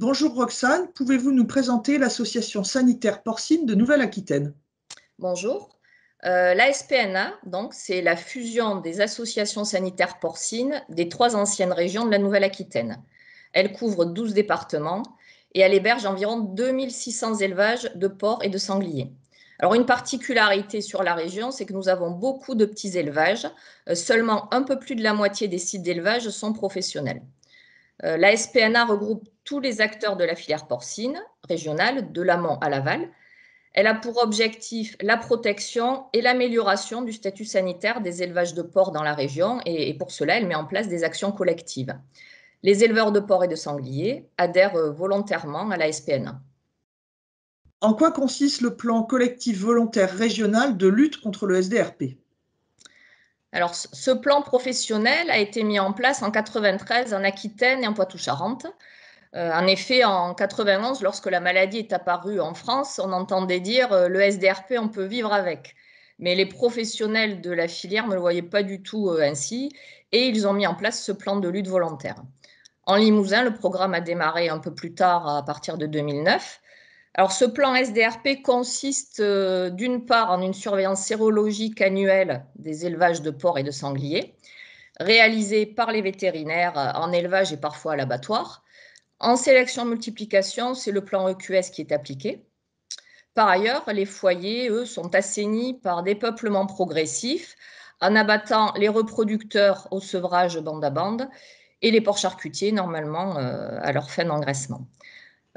Bonjour Roxane, pouvez-vous nous présenter l'association sanitaire porcine de Nouvelle-Aquitaine? Bonjour. L'ASPNA, donc, c'est la fusion des associations sanitaires porcines des 3 anciennes régions de la Nouvelle-Aquitaine. Elle couvre 12 départements et elle héberge environ 2600 élevages de porcs et de sangliers. Alors, une particularité sur la région, c'est que nous avons beaucoup de petits élevages. Seulement un peu plus de la moitié des sites d'élevage sont professionnels. L'ASPNA regroupe tous les acteurs de la filière porcine régionale, de l'amont à l'aval. Elle a pour objectif la protection et l'amélioration du statut sanitaire des élevages de porcs dans la région et pour cela, elle met en place des actions collectives. Les éleveurs de porcs et de sangliers adhèrent volontairement à la SPNA. En quoi consiste le plan collectif volontaire régional de lutte contre le SDRP? Alors, ce plan professionnel a été mis en place en 93 en Aquitaine et en Poitou-Charentes. En effet, en 91, lorsque la maladie est apparue en France, on entendait dire le SDRP, on peut vivre avec. Mais les professionnels de la filière ne le voyaient pas du tout ainsi et ils ont mis en place ce plan de lutte volontaire. En Limousin, le programme a démarré un peu plus tard, à partir de 2009. Alors, ce plan SDRP consiste d'une part en une surveillance sérologique annuelle des élevages de porcs et de sangliers, réalisée par les vétérinaires en élevage et parfois à l'abattoir. En sélection-multiplication, c'est le plan EQS qui est appliqué. Par ailleurs, les foyers, eux, sont assainis par dépeuplement progressif en abattant les reproducteurs au sevrage bande à bande et les porcs charcutiers, normalement, à leur fin d'engraissement.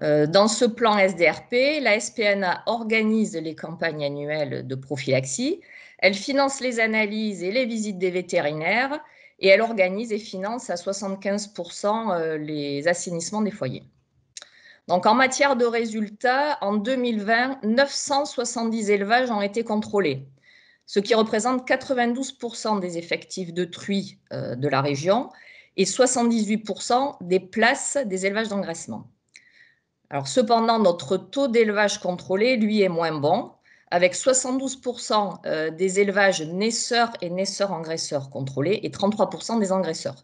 Dans ce plan SDRP, la SPNA organise les campagnes annuelles de prophylaxie, elle finance les analyses et les visites des vétérinaires et elle organise et finance à 75% les assainissements des foyers. Donc, en matière de résultats, en 2020, 970 élevages ont été contrôlés, ce qui représente 92% des effectifs de truies de la région et 78% des places des élevages d'engraissement. Alors, cependant, notre taux d'élevage contrôlé, lui, est moins bon, avec 72% des élevages naisseurs et naisseurs-engraisseurs contrôlés et 33% des engraisseurs.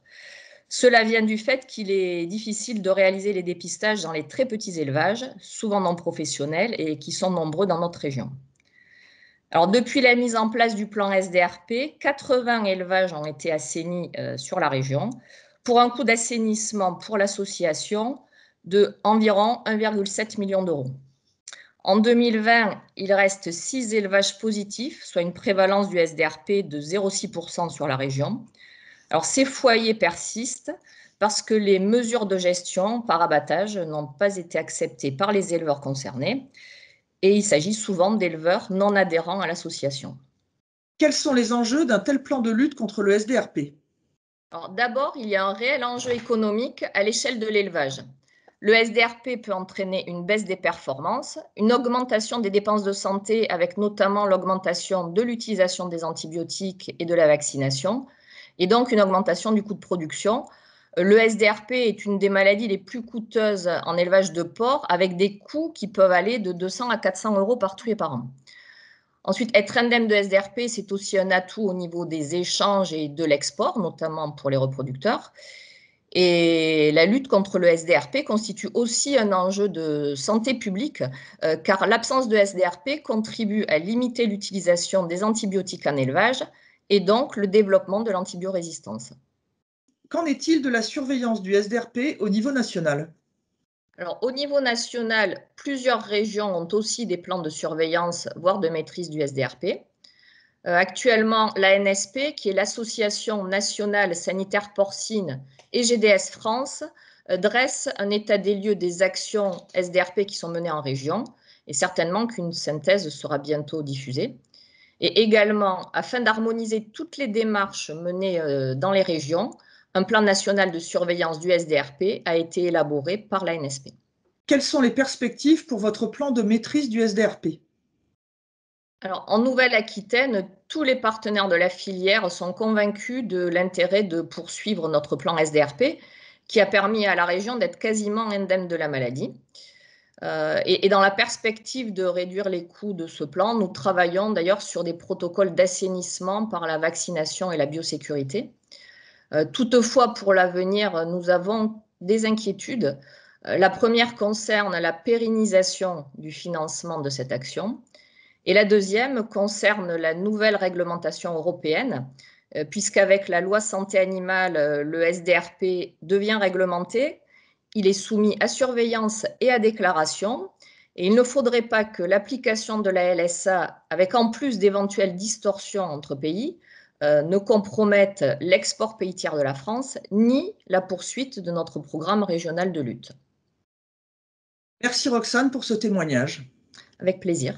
Cela vient du fait qu'il est difficile de réaliser les dépistages dans les très petits élevages, souvent non professionnels et qui sont nombreux dans notre région. Alors, depuis la mise en place du plan SDRP, 80 élevages ont été assainis sur la région pour un coût d'assainissement pour l'association de environ 1,7 million d'euros. En 2020, il reste 6 élevages positifs, soit une prévalence du SDRP de 0,6% sur la région. Alors, ces foyers persistent parce que les mesures de gestion par abattage n'ont pas été acceptées par les éleveurs concernés et il s'agit souvent d'éleveurs non adhérents à l'association. Quels sont les enjeux d'un tel plan de lutte contre le SDRP? Alors, d'abord, il y a un réel enjeu économique à l'échelle de l'élevage. Le SDRP peut entraîner une baisse des performances, une augmentation des dépenses de santé avec notamment l'augmentation de l'utilisation des antibiotiques et de la vaccination, et donc une augmentation du coût de production. Le SDRP est une des maladies les plus coûteuses en élevage de porcs, avec des coûts qui peuvent aller de 200 à 400 euros par truie et par an. Ensuite, être indemne de SDRP, c'est aussi un atout au niveau des échanges et de l'export, notamment pour les reproducteurs. Et la lutte contre le SDRP constitue aussi un enjeu de santé publique, car l'absence de SDRP contribue à limiter l'utilisation des antibiotiques en élevage et donc le développement de l'antibiorésistance. Qu'en est-il de la surveillance du SDRP au niveau national? Alors, au niveau national, plusieurs régions ont aussi des plans de surveillance, voire de maîtrise du SDRP. Actuellement, l'ANSP, qui est l'Association nationale sanitaire porcine, et GDS France, dresse un état des lieux des actions SDRP qui sont menées en région, et certainement qu'une synthèse sera bientôt diffusée. Et également, afin d'harmoniser toutes les démarches menées dans les régions, un plan national de surveillance du SDRP a été élaboré par l'ANSP. Quelles sont les perspectives pour votre plan de maîtrise du SDRP? Alors, en Nouvelle-Aquitaine, tous les partenaires de la filière sont convaincus de l'intérêt de poursuivre notre plan SDRP, qui a permis à la région d'être quasiment indemne de la maladie. Et dans la perspective de réduire les coûts de ce plan, nous travaillons d'ailleurs sur des protocoles d'assainissement par la vaccination et la biosécurité. Toutefois, pour l'avenir, nous avons des inquiétudes La première concerne la pérennisation du financement de cette action et la deuxième concerne la nouvelle réglementation européenne, puisqu'avec la loi santé animale, le SDRP devient réglementé, il est soumis à surveillance et à déclaration. Et il ne faudrait pas que l'application de la LSA, avec en plus d'éventuelles distorsions entre pays, ne compromette l'export pays tiers de la France, ni la poursuite de notre programme régional de lutte. Merci Roxane pour ce témoignage. Avec plaisir.